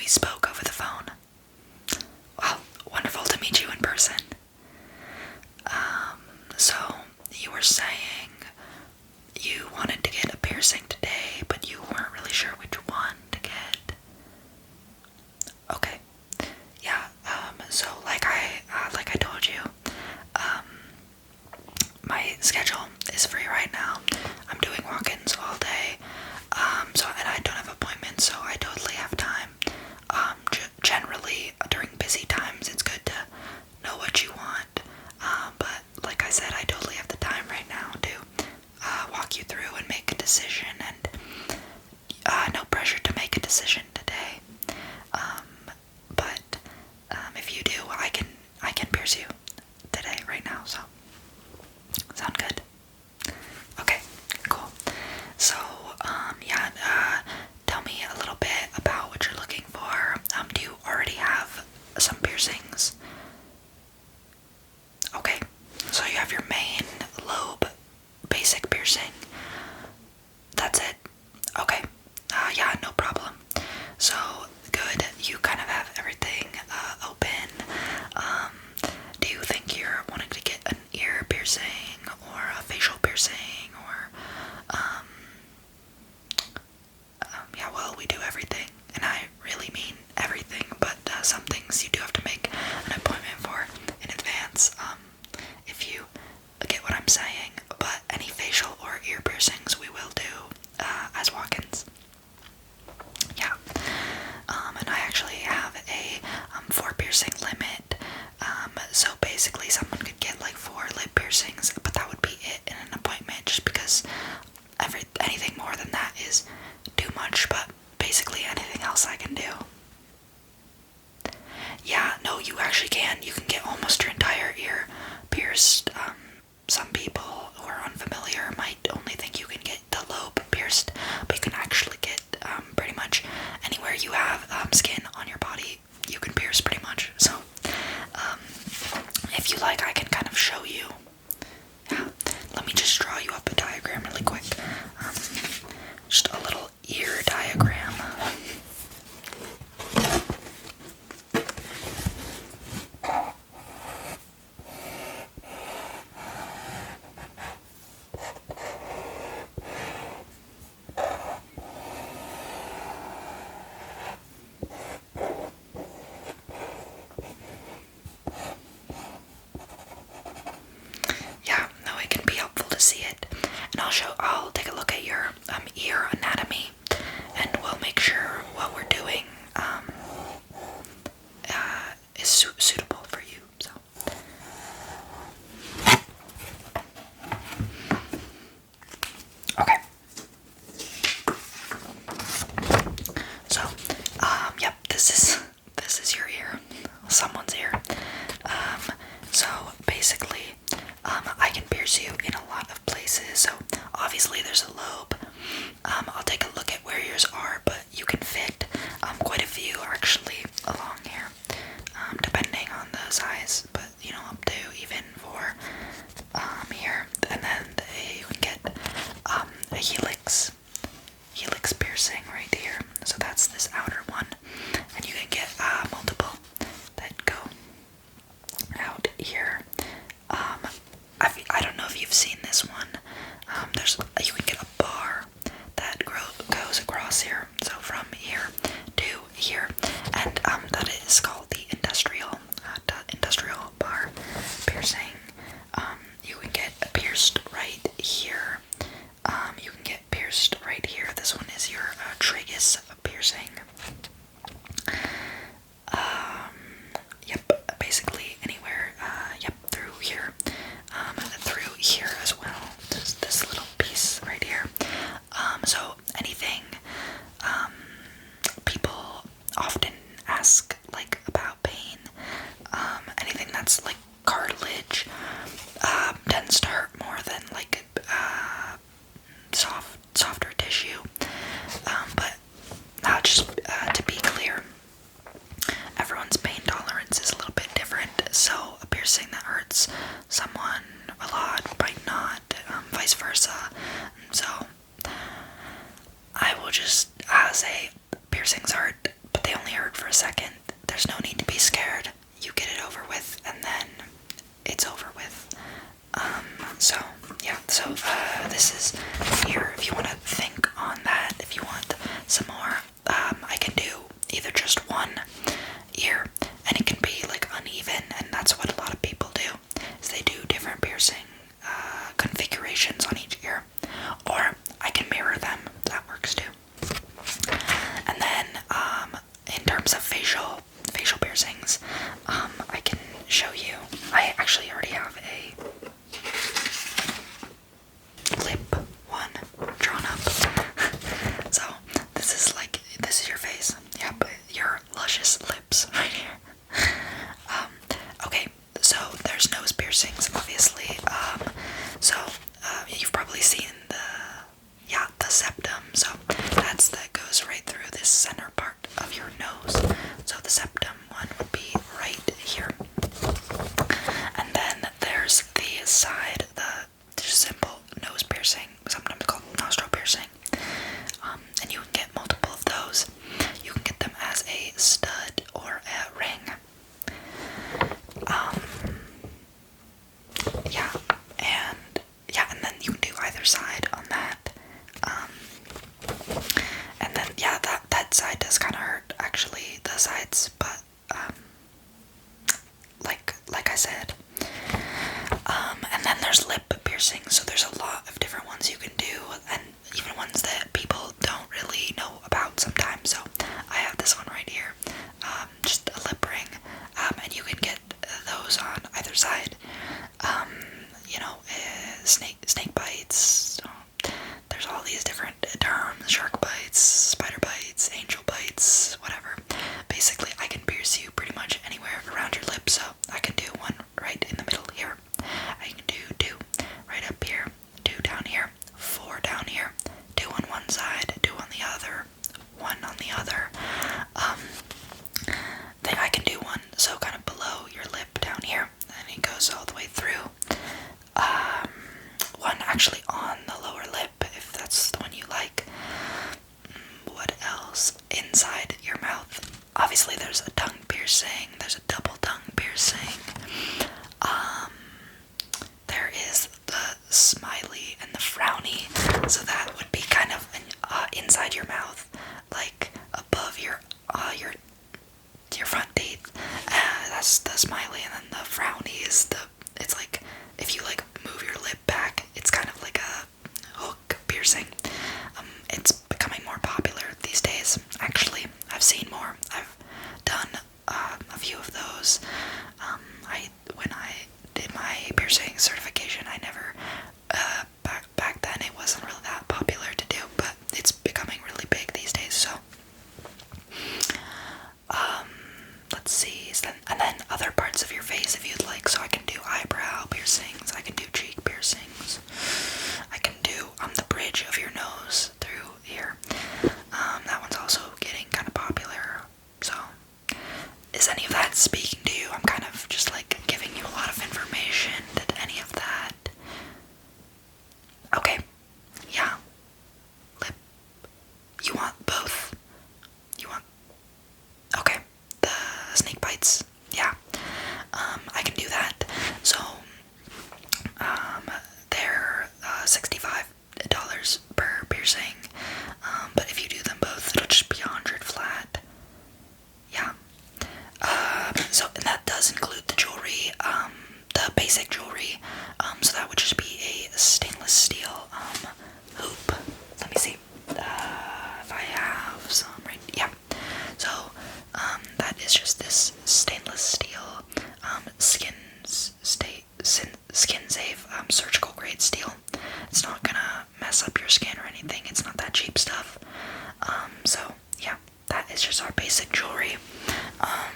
we spoke over the phone. Well, wonderful to meet you in person. So, you were saying you wanted to get a piercing today, but you weren't really sure which one to get. Okay. Yeah, so like I told you, my schedule is free right now. I'm doing walk-ins all day, and I don't have appointments, so I totally have time. Generally, during busy times, it's good to know what you want, but like I said, I totally have the time right now to walk you through and make a decision, and no pressure to make a decision today. But if you do, I can pierce you today, right now, so sound good? Okay, cool. So, tell me a little bit about what you're looking for. Do you already have some piercings? Okay, so you have your main lobe basic piercing. That's it? Okay, yeah, no problem. So, good, you kind of have everything open. Do you think you're wanting to get an ear piercing or a facial piercing or, yeah, well, we do everything, and I really mean everything, but some things you do have to make an appointment for in advance, if you get what I'm saying, but any facial or ear piercings we will do as walk-ins. Yeah, and I actually have a 4 piercing limit, so basically someone could get like 4 lip piercings, but that would be it in an appointment, just because anything more than that is too much, but basically anything else I can do. Yeah, no, you actually can. You can get almost your entire ear pierced. Some people who are unfamiliar might only think you can get the lobe pierced, but you can actually get pretty much anywhere you have skin on your body, you can pierce pretty much. So, if you like, I can kind of show you. Yeah, let me just draw you up a diagram really quick. Just a little ear diagram. Yeah, no, it can be helpful to see it. And I'll take a look at your ear anatomy, and we'll make sure what we're doing is suitable for you. So, okay. So, yep, this is your ear, someone's ear. So basically, I can pierce you in a lot of places. So obviously there's a lobe. I'll take a look at where yours are, but you can fit quite a few actually along here, depending on the size. But up to even 4 here, and then you can get a helix piercing right here. So that's this outer one, and you can get multiple that go out here. I don't know if you've seen this one. You can get a bar that goes across here. but they only hurt for a second. There's no need to be scared. You get it over with, and then it's over with. So yeah, so this is here. If you want to think on that, if you want some more, I can do either just one ear, and it can be like uneven, and that's what a lot of people do, is they do different piercing configurations on each ear, or I can mirror them. That works too. And then in terms of facial piercings, I can show you. I actually already have a lip one drawn up. So this is your face. Yep, your luscious lips right here. Okay, so there's nose piercings, obviously. So you've probably seen the septum. So that goes right through this center part of your nose. So the septum one would be right here. And then there's the side, the simple nose piercing, sometimes called nostril piercing. And you can get multiple of those. You can get them as a stud or a ring. And then you can do either side on that. And then that side does kind of hurt, actually, the sides, but like I said. And then there's lip piercings, so there's a lot of different ones you can do, and even ones that people don't really know about sometimes. So I have this one right here, just a lip ring, and you can get those on either side. Snake bites. There's all these different terms: shark bites, spider bites, angel bites, whatever. Basically, I can pierce you pretty much anywhere around your lips. So I can do one right in the middle here. I can do two right up here, two down here, four down here, two on one side, two on the other, one on the other. Then I can do one so kind of below your lip down here, and it goes all the way through. One actually on the lower lip, if that's the one you like. What else? Inside your mouth. Obviously there's a tongue piercing, there's a double tongue piercing. There is the smiley and the frowny, so that would be kind of inside your mouth, like above your front teeth. That's the smiley, and then the frowny is it's like, if you like move your lip back, it's kind of like a hook piercing. It's becoming more popular these days, actually. I've seen more. I've done a few of those. When I did my piercing certification, I never, back then it wasn't really that popular to do, but it's becoming really big these days, so. Let's see, and then other parts of your face if you'd like. So I can do eyebrow piercings, I can do cheek piercings, I can do the bridge of your nose through here. That one's also getting kind of popular. So, is any of that speaking to you? I'm kind of just like giving you a lot of information. Did any of that? Okay, yeah. Lip. You want both? Okay. The snake bites, yeah. I can do that. So, they're $65 per piercing. But if you do them both, it'll just be $100 flat. Yeah. So, and that does include the jewelry, the basic jewelry. So that would just be a stainless steel hoop. Let me see if I have some right. Yeah. So that is just this stainless steel skin safe surgical grade steel. It's not gonna mess up your skin or anything. It's not that cheap stuff. So yeah, that is just our basic jewelry.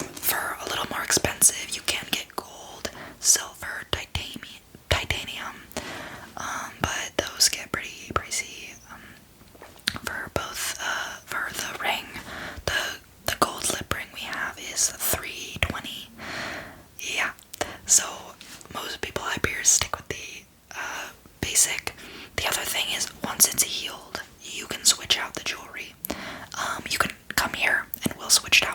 For a little more expensive, you can get gold, silver, titanium, but those get pretty pricey. For both, for the ring, the gold lip ring we have is $320. Yeah, so most people I pierce stick with the basic. The other thing is, once it's healed, you can switch out the jewelry. You can come here and we'll switch it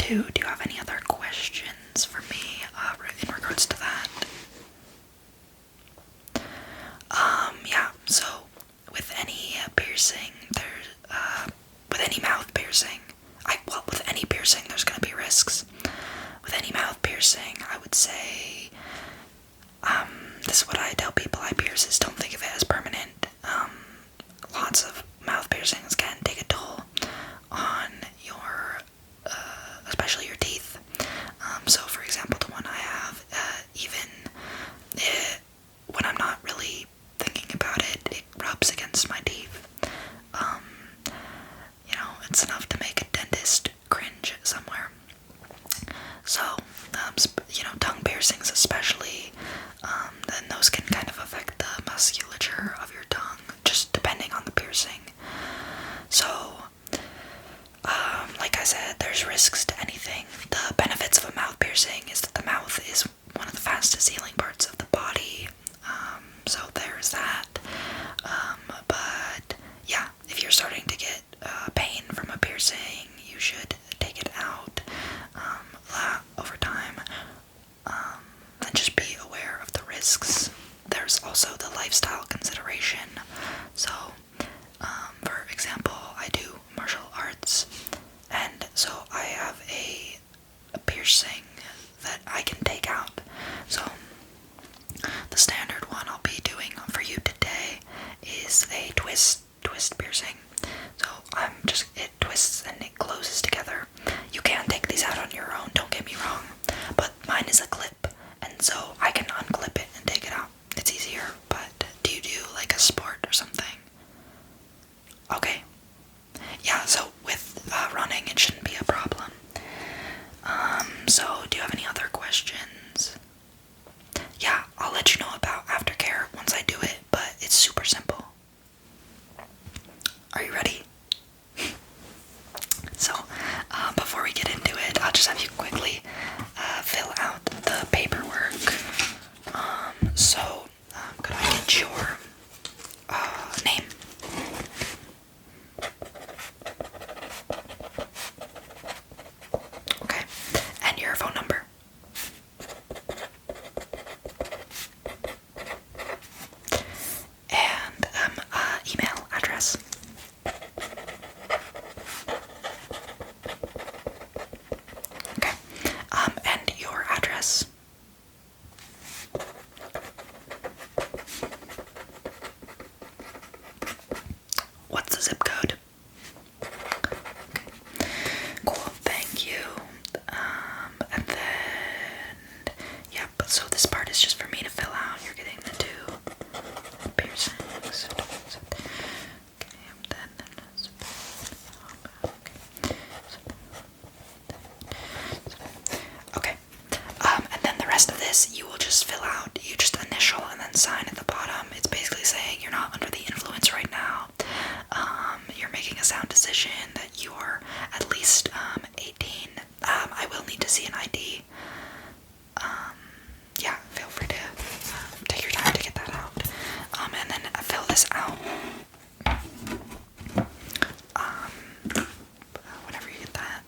Do you have any other questions for me in regards to that? Yeah, so with any piercing, with any mouth piercing, with any piercing, there's gonna be risks. With any mouth piercing, I would say, this is what I tell people I pierce, is don't think of it as permanent. Lots of mouth piercings can take a toll on your, especially your teeth. So for example, the one I have, even when I'm not really thinking about it, it rubs against my teeth. It's enough to make a dentist cringe somewhere. So, tongue piercings especially, then those can kind of affect the musculature of your tongue, just depending on the piercing. So, like I said, there's risks to anything. The benefits of a mouth piercing is that the mouth is one of the fastest healing parts of the body. So there's that. But yeah, if you're starting to get pain from a piercing, you should take it out over time. And just be aware of the risks. There's also the lifestyle consideration. So, for example, I do martial arts, and so I have a piercing that I can take out. So, the standard one I'll be doing for you today is a twist piercing. So it twists and it closes together. You can take these out on your own, don't get me wrong, but mine is a clip, and so I can unclip it and take it out. It's easier. But do you do like a sport or something? Okay. Yeah, so with running, it shouldn't be a problem. So do you have any other questions? Yeah, I'll let you know about aftercare once I do it, but it's super simple. Are you ready? So, before we get into it, I'll just have you quickly fill out the paperwork. Could I get your name? Okay, and your phone number. And email address. Okay. And your address. What's the zip code? Okay. Cool, thank you. And then, yeah, so this part is just for me to fill out. You're getting the two piercings. Okay, and then the rest of this you will just fill out. You just initial and then sign at the bottom. It's basically saying you're not under the influence right now. You're making a sound decision that you are at least 18. I will need to see an ID. Yeah, feel free to take your time to get that out. And then fill this out. Whenever you get that.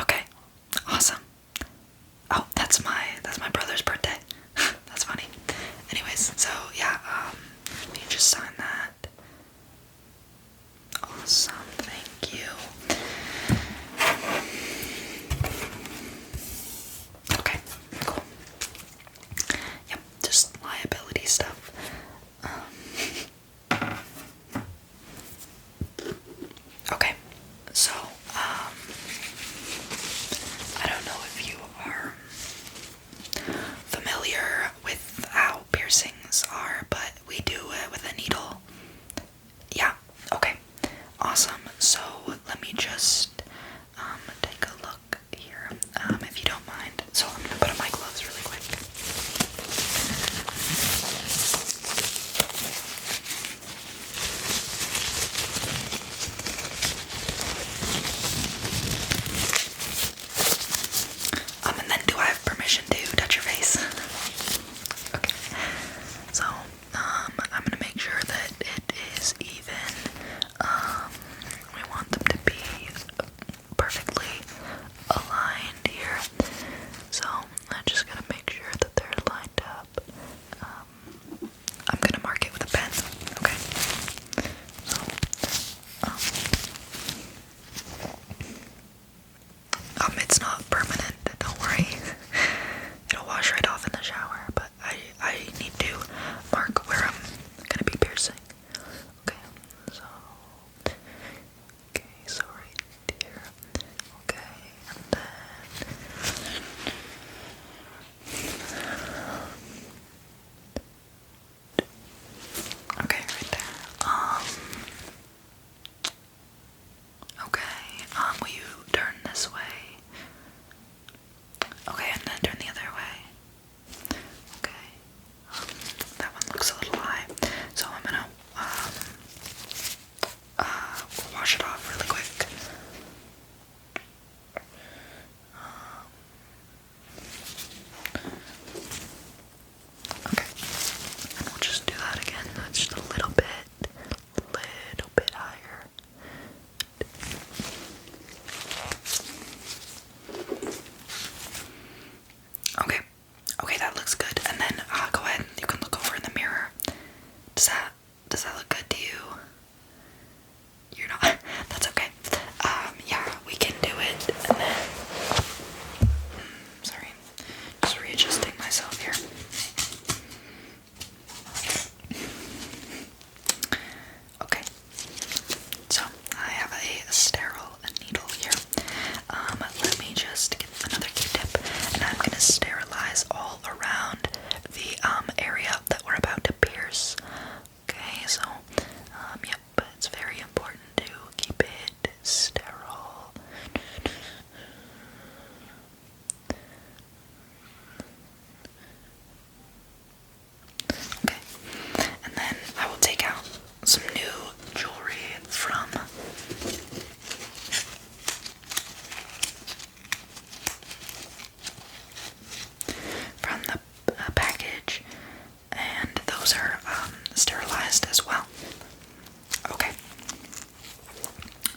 Okay, awesome. Oh, that's my brother's birthday. That's funny. Anyways, so yeah, you just sign that. Awesome, thank you.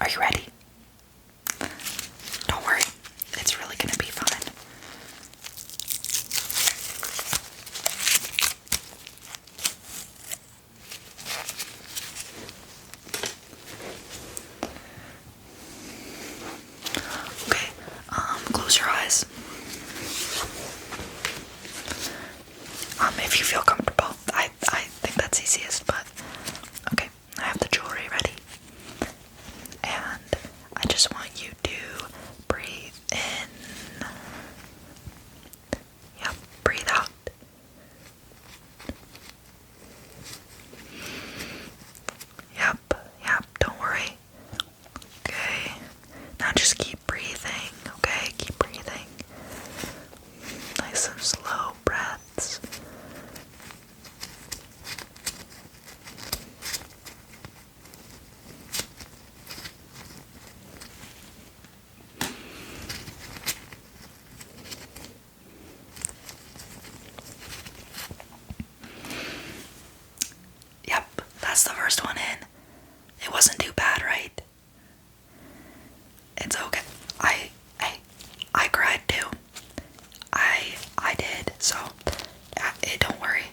Are you ready? Don't worry, it's really gonna be fine. Okay, close your eyes. If you feel comfortable, I think that's easiest, but okay, I have the jewelry ready. And I just want you to breathe in. Yep, breathe out. Yep, don't worry. Okay, now just keep breathing, okay? Keep breathing. Nice and slow breaths. Yep, that's the first one in. It wasn't too bad, right? It's okay. I cried too. I did. So, don't worry.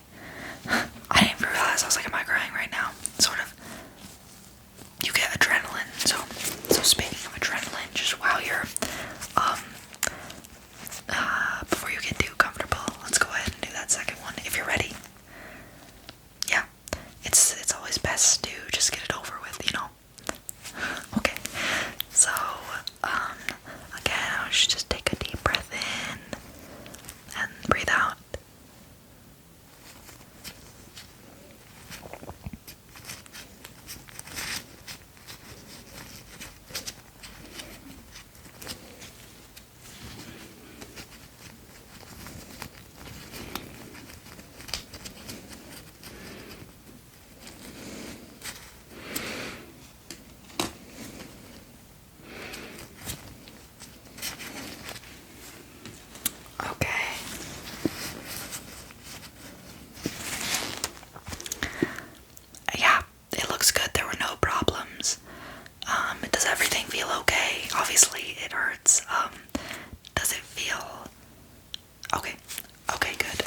I didn't realize. I was like, am I crying right now? Sort of. You get adrenaline. So speaking of adrenaline, just while you're before you get too comfortable, let's go ahead and do that second one if you're ready. Yeah, it's always best to just get it over with, you know. Okay, so again, I should just take a deep breath in and breathe out. Okay. Yeah, it looks good. There were no problems. Does everything feel okay? Obviously, it hurts. Does it feel okay? Okay, good.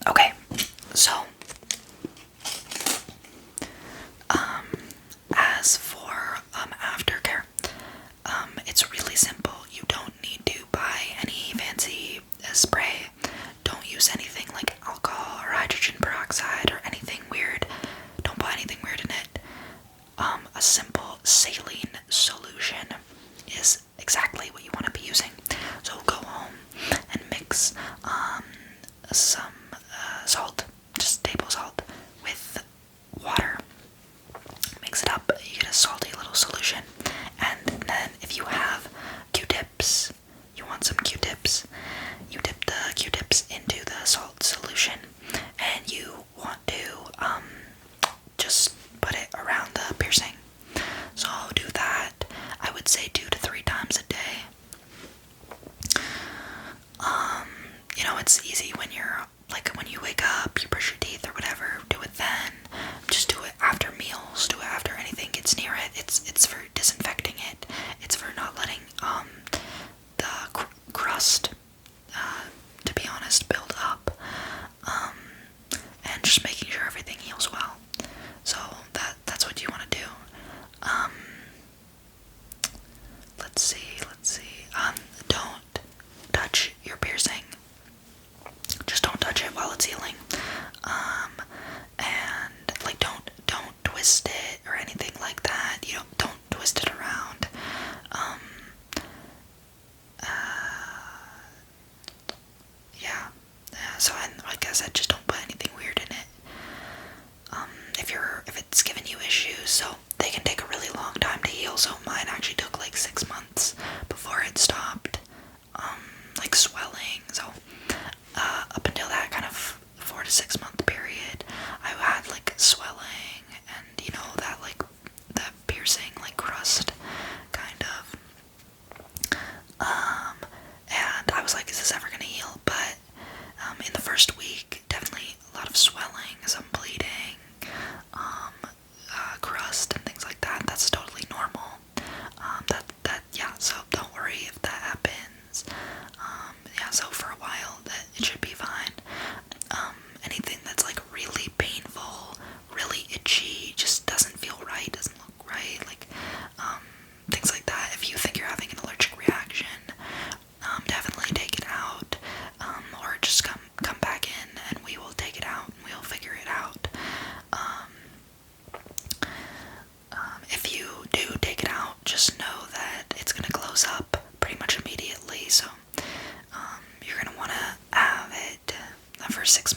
Okay, so as for aftercare, it's really simple. You don't need to buy any fancy spray. Don't use anything like alcohol or hydrogen peroxide or anything weird. Don't put anything weird in it. A simple saline solution is exactly what you want to be using. So go home and mix some salt, just table salt, with water. Mix it up, you get a salty little solution. And then if you have Q-tips, you want some Q-tips, you dip the Q-tips into the salt solution, and you want to just put it around the piercing. So do that, I would say 2 to 3 times a day. You know, it's easy when you're, like, when you wake up, you brush your teeth or whatever, do it then. Just do it after meals, do it after anything gets near it. It's for disinfecting it. It's for not letting the crust, to be honest, build up. And just making sure everything heals well. So that's what you want to do. Let's see. Don't touch your piercing. Just don't touch it while it's healing. And like don't twist it or anything like that. You know, don't twist it around. Yeah. So, and like I said, just don't put anything weird in it. If it's giving you issues, so they can take a really long time to heal. So mine actually took like 6 months before it stopped, like swelling. So up until that kind of 4 to 6 month period, I had like swelling and, you know, that like that piercing like crust kind of. And I was like, is this ever gonna heal? 6